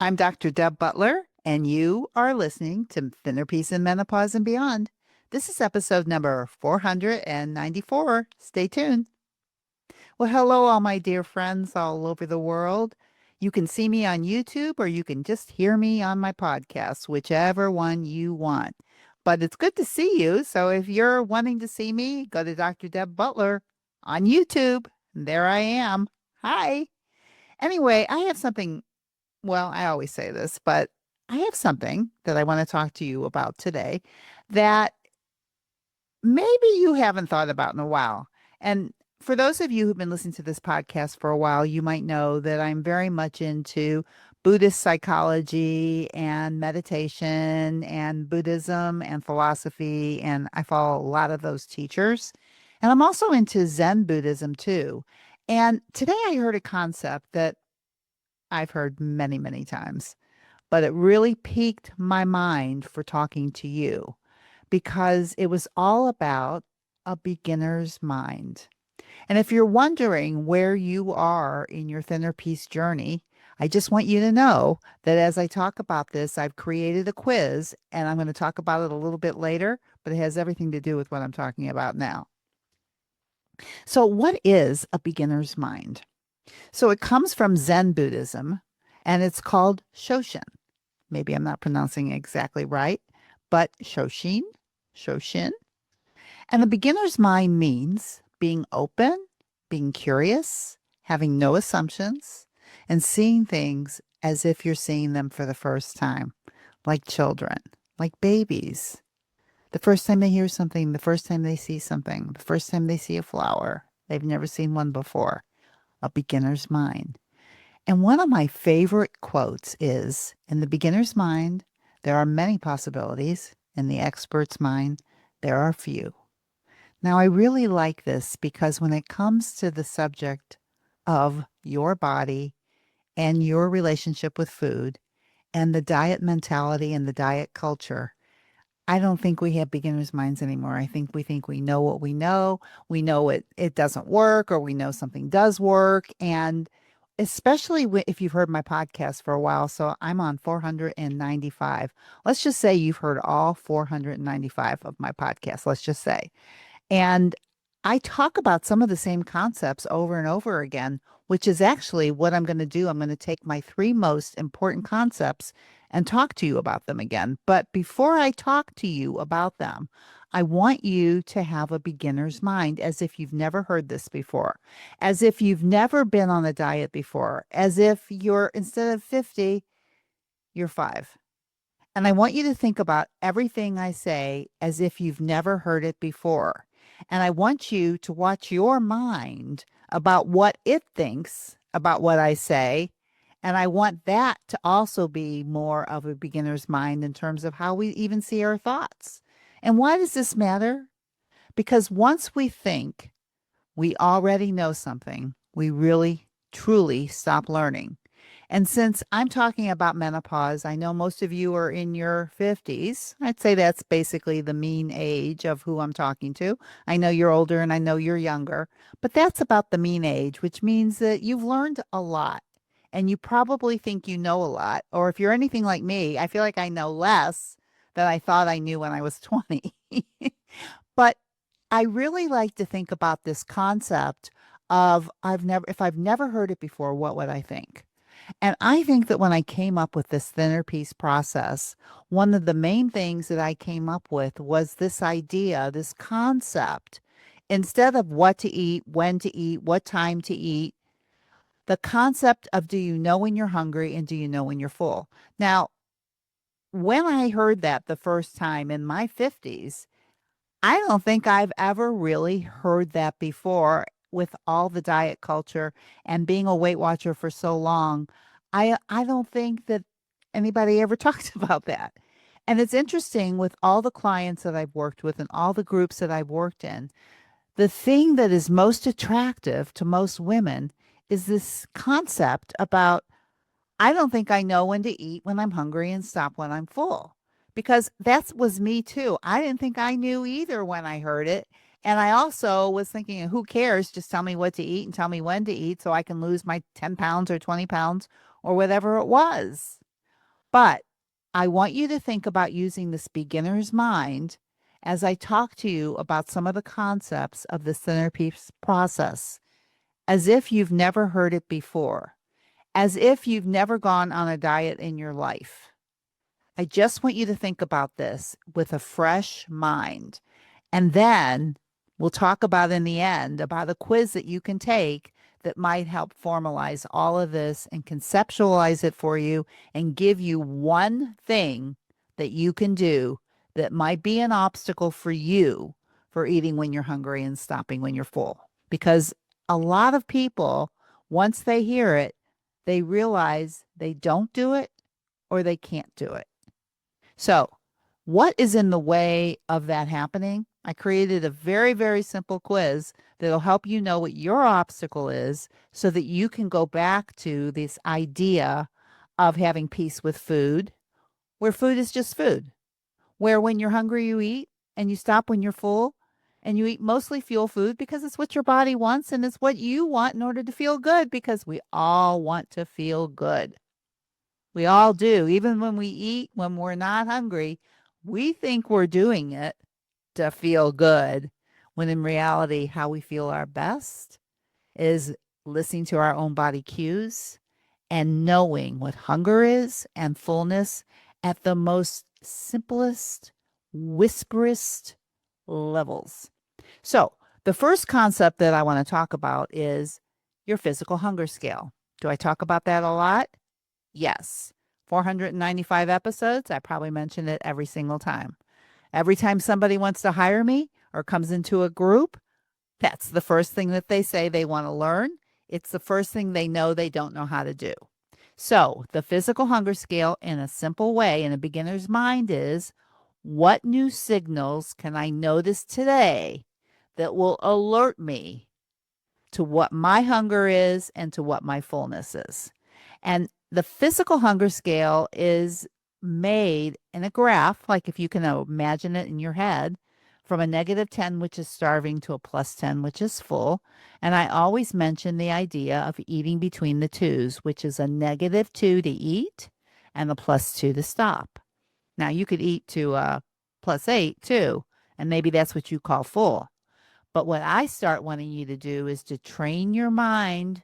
I'm Dr. Deb Butler, and you are listening to Thinner Peace and Menopause and Beyond. This is episode number 494. Stay tuned. Well, hello, all my dear friends all over the world. You can see me on YouTube or you can just hear me on my podcast, whichever one you want. But it's good to see you. So if you're wanting to see me, go to Dr. Deb Butler on YouTube. There I am. Hi. Anyway, I have something. Well, I always say this, but I have something that I want to talk to you about today that maybe you haven't thought about in a while. And for those of you who've been listening to this podcast for a while, you might know that I'm very much into Buddhist psychology and meditation and Buddhism and philosophy. And I follow a lot of those teachers. And I'm also into Zen Buddhism too. And today I heard a concept that I've heard many, many times, but it really piqued my mind for talking to you because it was all about a beginner's mind. And if you're wondering where you are in your thinner peace journey, I just want you to know that as I talk about this, I've created a quiz and I'm going to talk about it a little bit later, but it has everything to do with what I'm talking about now. So, what is a beginner's mind? So, it comes from Zen Buddhism and it's called Shoshin. Maybe I'm not pronouncing it exactly right, but Shoshin. And the beginner's mind means being open, being curious, having no assumptions, and seeing things as if you're seeing them for the first time, like children, like babies. The first time they hear something, the first time they see something, the first time they see a flower, they've never seen one before. A beginner's mind. And one of my favorite quotes is, in the beginner's mind, there are many possibilities. In the expert's mind, there are few. Now, I really like this because when it comes to the subject of your body and your relationship with food and the diet mentality and the diet culture, I don't think we have beginner's minds anymore. I think we know what we know. We know it doesn't work, or we know something does work. And especially if you've heard my podcast for a while, so I'm on 495. Let's just say you've heard all 495 of my podcasts, let's just say. And I talk about some of the same concepts over and over again, which is actually what I'm going to do. I'm going to take my three most important concepts and talk to you about them again. But before I talk to you about them, I want you to have a beginner's mind as if you've never heard this before, as if you've never been on a diet before, as if you're, instead of 50, you're 5. And I want you to think about everything I say as if you've never heard it before. And I want you to watch your mind about what it thinks about what I say. And I want that to also be more of a beginner's mind in terms of how we even see our thoughts. And why does this matter? Because once we think we already know something, we really, truly stop learning. And since I'm talking about menopause, I know most of you are in your 50s. I'd say that's basically the mean age of who I'm talking to. I know you're older and I know you're younger, but that's about the mean age, which means that you've learned a lot and you probably think you know a lot. Or if you're anything like me, I feel like I know less than I thought I knew when I was 20. But I really like to think about this concept of if I've never heard it before, what would I think? And I think that when I came up with this thinner peace process, one of the main things that I came up with was this idea, this concept. Instead of what to eat, when to eat, what time to eat, the concept of do you know when you're hungry and do you know when you're full? Now, when I heard that the first time in my 50s, I don't think I've ever really heard that before with all the diet culture and being a Weight Watcher for so long. I don't think that anybody ever talked about that. And it's interesting with all the clients that I've worked with and all the groups that I've worked in, the thing that is most attractive to most women is this concept about I don't think I know when to eat when I'm hungry and stop when I'm full. Because that was me too. I didn't think I knew either when I heard it. And I also was thinking, who cares? Just tell me what to eat and tell me when to eat so I can lose my 10 pounds or 20 pounds or whatever it was. But I want you to think about using this beginner's mind as I talk to you about some of the concepts of the centerpiece process, as if you've never heard it before, as if you've never gone on a diet in your life. I just want you to think about this with a fresh mind. And then we'll talk about in the end about a quiz that you can take that might help formalize all of this and conceptualize it for you and give you one thing that you can do that might be an obstacle for you for eating when you're hungry and stopping when you're full. Because a lot of people, once they hear it, they realize they don't do it or they can't do it. So, what is in the way of that happening? I created a very, very simple quiz that'll help you know what your obstacle is so that you can go back to this idea of having peace with food, where food is just food, where when you're hungry, you eat and you stop when you're full and you eat mostly fuel food because it's what your body wants and it's what you want in order to feel good because we all want to feel good. We all do. Even when we eat, when we're not hungry, we think we're doing it to feel good, when in reality, how we feel our best is listening to our own body cues and knowing what hunger is and fullness at the most simplest, whisperest levels. So, the first concept that I want to talk about is your physical hunger scale. Do I talk about that a lot? Yes. 495 episodes. I probably mention it every single time. Every time somebody wants to hire me or comes into a group, that's the first thing that they say they want to learn. It's the first thing they know they don't know how to do. So, the physical hunger scale in a simple way in a beginner's mind is, what new signals can I notice today that will alert me to what my hunger is and to what my fullness is? And the physical hunger scale is made in a graph, like if you can imagine it in your head, from a -10, which is starving, to a +10, which is full. And I always mention the idea of eating between the twos, which is a -2 to eat and a +2 to stop. Now, you could eat to a +8 too, and maybe that's what you call full. But what I start wanting you to do is to train your mind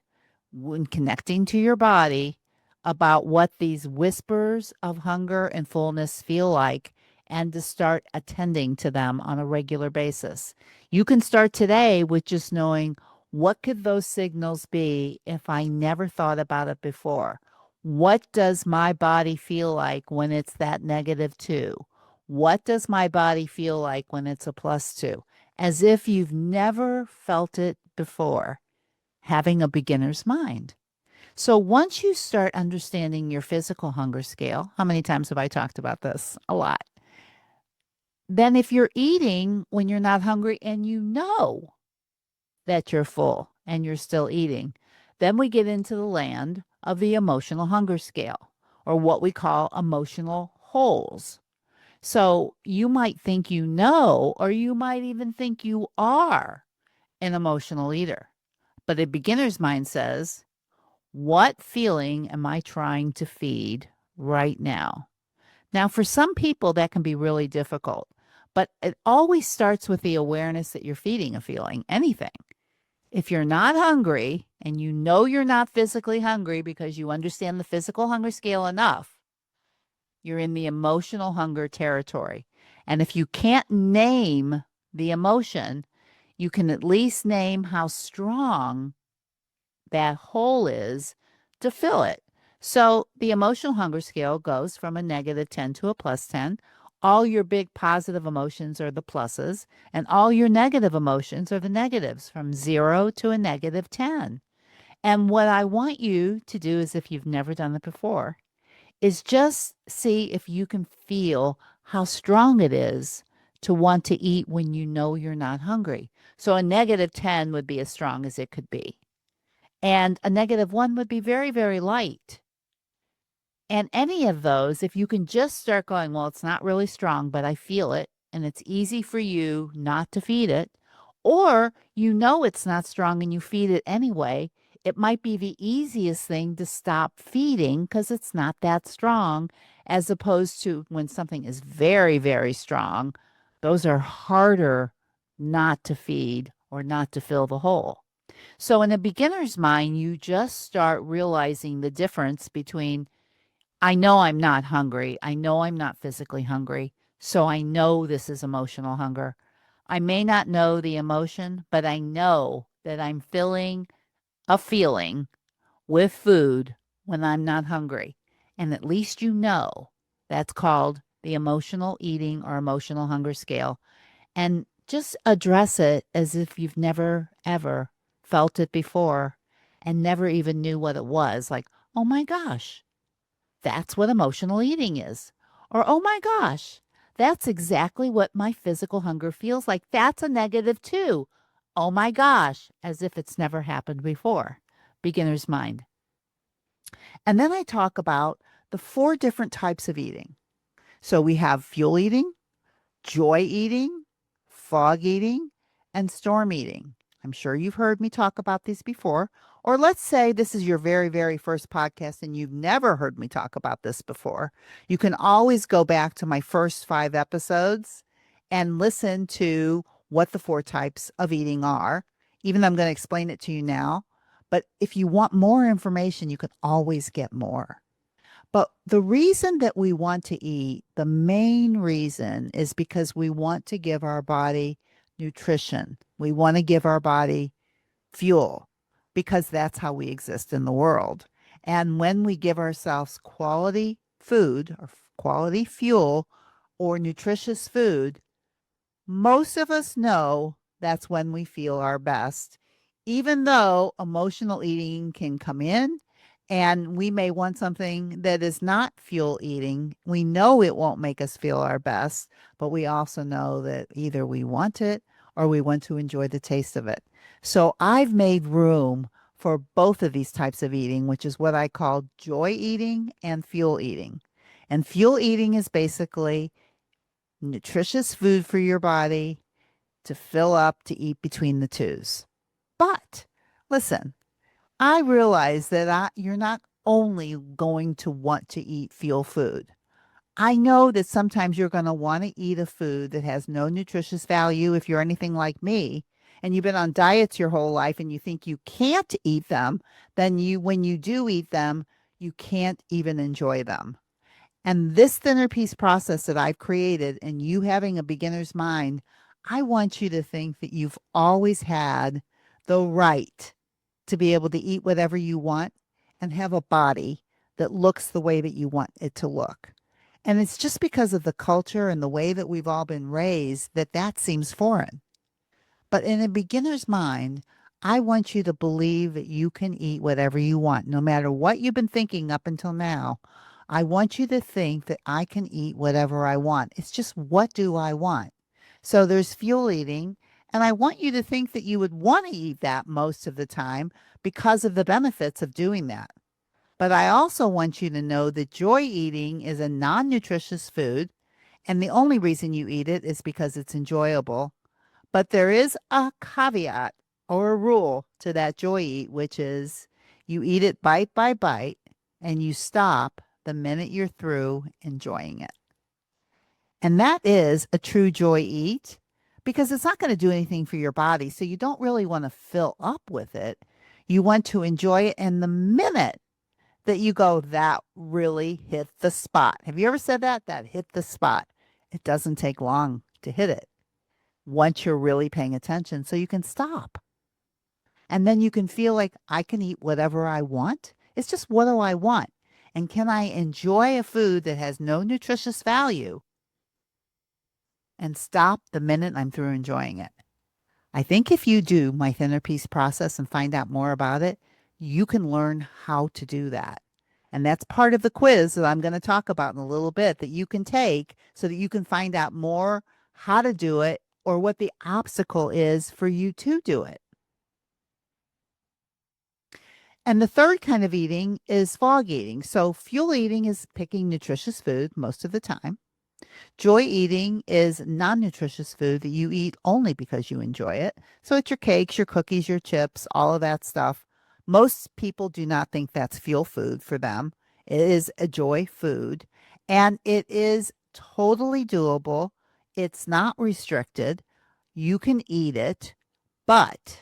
when connecting to your body about what these whispers of hunger and fullness feel like and to start attending to them on a regular basis. You can start today with just knowing, what could those signals be if I never thought about it before? What does my body feel like when it's that -2? What does my body feel like when it's a +2? As if you've never felt it before, having a beginner's mind. So once you start understanding your physical hunger scale, how many times have I talked about this? A lot. Then if you're eating when you're not hungry and you know that you're full and you're still eating, then we get into the land of the emotional hunger scale, or what we call emotional holes. So you might think you know, or you might even think you are an emotional eater. But a beginner's mind says, what feeling am I trying to feed right now? Now, for some people, that can be really difficult, but it always starts with the awareness that you're feeding a feeling, anything. If you're not hungry and you know you're not physically hungry because you understand the physical hunger scale enough, you're in the emotional hunger territory. And if you can't name the emotion, you can at least name how strong that hole is to fill it. So the emotional hunger scale goes from a -10 to a +10. All your big positive emotions are the pluses, and all your negative emotions are the negatives, from 0 to a -10. And what I want you to do is, if you've never done it before, is just see if you can feel how strong it is to want to eat when you know you're not hungry. So a -10 would be as strong as it could be. And a -1 would be very, very light. And any of those, if you can just start going, well, it's not really strong, but I feel it, and it's easy for you not to feed it, or you know it's not strong and you feed it anyway, it might be the easiest thing to stop feeding because it's not that strong, as opposed to when something is very, very strong, those are harder not to feed or not to fill the hole. So, in a beginner's mind, you just start realizing the difference between I know I'm not hungry, I know I'm not physically hungry, so I know this is emotional hunger. I may not know the emotion, but I know that I'm feeling a feeling with food when I'm not hungry. And at least you know that's called the emotional eating or emotional hunger scale. And just address it as if you've never, ever felt it before and never even knew what it was. Like, oh my gosh, that's what emotional eating is. Or, oh my gosh, that's exactly what my physical hunger feels like. That's a negative too. Oh my gosh, as if it's never happened before. Beginner's mind. And then I talk about the four different types of eating. So we have fuel eating, joy eating, fog eating, and storm eating. I'm sure you've heard me talk about these before. Or let's say this is your very, very first podcast and you've never heard me talk about this before. You can always go back to my first 5 episodes and listen to what the four types of eating are. Even though I'm going to explain it to you now. But if you want more information, you can always get more. But the reason that we want to eat, the main reason is because we want to give our body nutrition. We want to give our body fuel because that's how we exist in the world. And when we give ourselves quality food or quality fuel or nutritious food, most of us know that's when we feel our best, even though emotional eating can come in and we may want something that is not fuel eating. We know it won't make us feel our best, but we also know that either we want it or we want to enjoy the taste of it. So I've made room for both of these types of eating, which is what I call joy eating and fuel eating. And fuel eating is basically nutritious food for your body to fill up to eat between the twos. But listen, I realize that you're not only going to want to eat fuel food. I know that sometimes you're going to want to eat a food that has no nutritious value if you're anything like me and you've been on diets your whole life and you think you can't eat them, then when you do eat them, you can't even enjoy them. And this thinner piece process that I've created and you having a beginner's mind, I want you to think that you've always had the right to be able to eat whatever you want and have a body that looks the way that you want it to look. And it's just because of the culture and the way that we've all been raised that that seems foreign. But in a beginner's mind, I want you to believe that you can eat whatever you want, no matter what you've been thinking up until now. I want you to think that I can eat whatever I want. It's just what do I want? So there's fuel eating, and I want you to think that you would want to eat that most of the time because of the benefits of doing that. But I also want you to know that joy eating is a non nutritious food, and the only reason you eat it is because it's enjoyable. But there is a caveat or a rule to that joy eat, which is you eat it bite by bite and you stop the minute you're through enjoying it. And that is a true joy eat because it's not going to do anything for your body. So you don't really want to fill up with it. You want to enjoy it. And the minute that you go, that really hit the spot. Have you ever said that? That hit the spot. It doesn't take long to hit it once you're really paying attention. So you can stop. And then you can feel like I can eat whatever I want. It's just what do I want? And can I enjoy a food that has no nutritious value and stop the minute I'm through enjoying it? I think if you do my thinner piece process and find out more about it, you can learn how to do that. And that's part of the quiz that I'm going to talk about in a little bit that you can take so that you can find out more how to do it or what the obstacle is for you to do it. And the third kind of eating is fog eating. So, fuel eating is picking nutritious food most of the time. Joy eating is non nutritious food that you eat only because you enjoy it. So, it's your cakes, your cookies, your chips, all of that stuff. Most people do not think that's fuel food for them. It is a joy food and it is totally doable. It's not restricted. You can eat it, but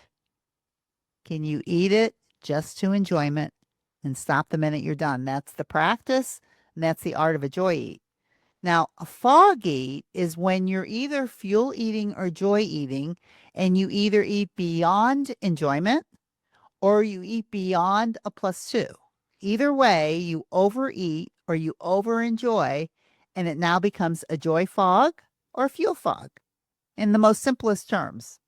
can you eat it just to enjoyment and stop the minute you're done? That's the practice and that's the art of a joy eat. Now, a fog eat is when you're either fuel eating or joy eating, and you either eat beyond enjoyment or you eat beyond a plus two. Either way, you overeat or you overenjoy, and it now becomes a joy fog or fuel fog in the most simplest terms.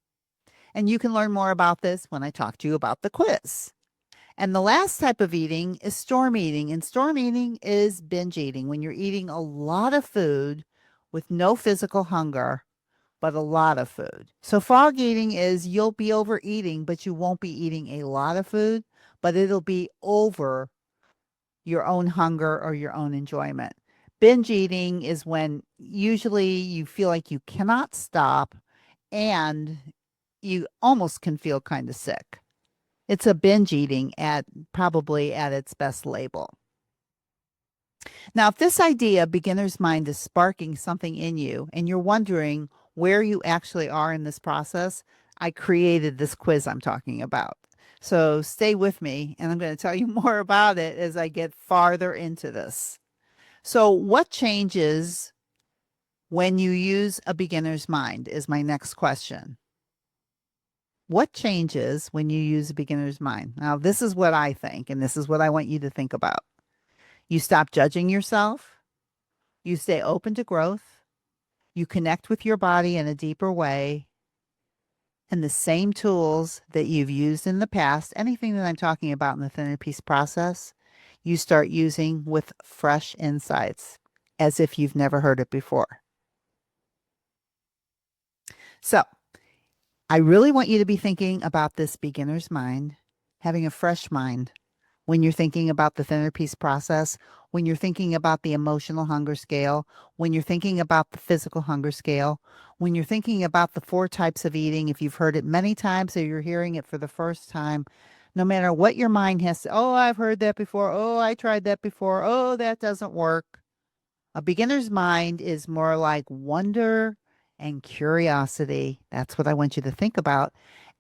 And you can learn more about this when I talk to you about the quiz. And the last type of eating is storm eating. And storm eating is binge eating when you're eating a lot of food with no physical hunger, but a lot of food. So fog eating is you'll be overeating, but you won't be eating a lot of food, but it'll be over your own hunger or your own enjoyment. Binge eating is when usually you feel like you cannot stop and you almost can feel kind of sick. It's a binge eating at probably at its best label. Now, if this idea, beginner's mind, is sparking something in you and you're wondering where you actually are in this process, I created this quiz I'm talking about. So stay with me and I'm going to tell you more about it as I get farther into this. So, what changes when you use a beginner's mind is my next question. What changes when you use a beginner's mind? Now, this is what I think, and this is what I want you to think about. You stop judging yourself. You stay open to growth. You connect with your body in a deeper way. And the same tools that you've used in the past, anything that I'm talking about in the thinner piece process, you start using with fresh insights as if you've never heard it before. So, I really want you to be thinking about this beginner's mind, having a fresh mind when you're thinking about the thinner piece process, when you're thinking about the emotional hunger scale, when you're thinking about the physical hunger scale, when you're thinking about the 4 types of eating, if you've heard it many times or you're hearing it for the first time, no matter what your mind has to, oh, I've heard that before. Oh, I tried that before. Oh, that doesn't work. A beginner's mind is more like wonder and curiosity. That's what I want you to think about.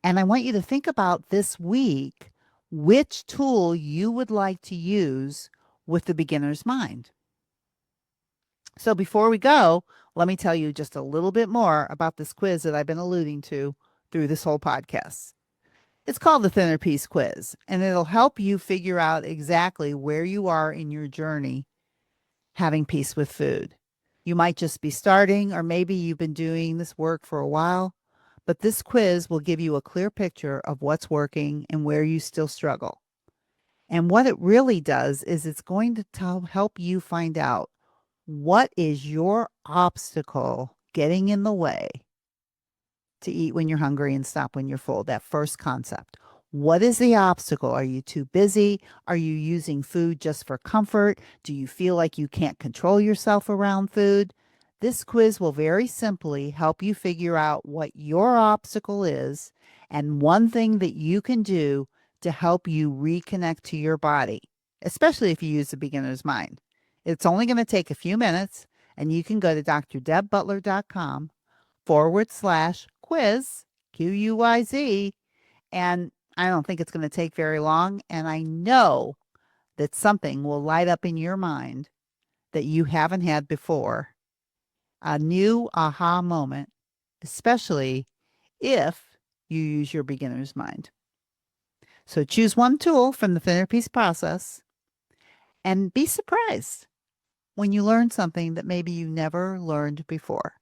And I want you to think about this week which tool you would like to use with the beginner's mind. So before we go, let me tell you just a little bit more about this quiz that I've been alluding to through this whole podcast. It's called the Thinner Piece Quiz, and it'll help you figure out exactly where you are in your journey having peace with food. You might just be starting, or maybe you've been doing this work for a while, but this quiz will give you a clear picture of what's working and where you still struggle. And what it really does is it's going to help you find out what is your obstacle getting in the way to eat when you're hungry and stop when you're full. That first concept. What is the obstacle? Are you too busy? Are you using food just for comfort? Do you feel like you can't control yourself around food? This quiz will very simply help you figure out what your obstacle is and one thing that you can do to help you reconnect to your body, especially if you use the beginner's mind. It's only going to take a few minutes, and you can go to drdebbutler.com/quiz, QUIZ, and I don't think it's going to take very long. And I know that something will light up in your mind that you haven't had before, a new aha moment, especially if you use your beginner's mind. So choose one tool from the thinner piece process and be surprised when you learn something that maybe you never learned before.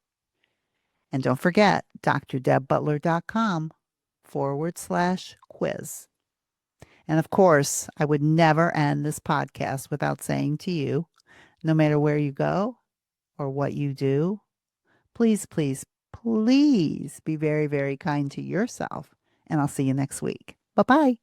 And don't forget, drdebbutler.com/quiz. And of course, I would never end this podcast without saying to you, no matter where you go or what you do, please, please, please be very, very kind to yourself. And I'll see you next week. Bye bye.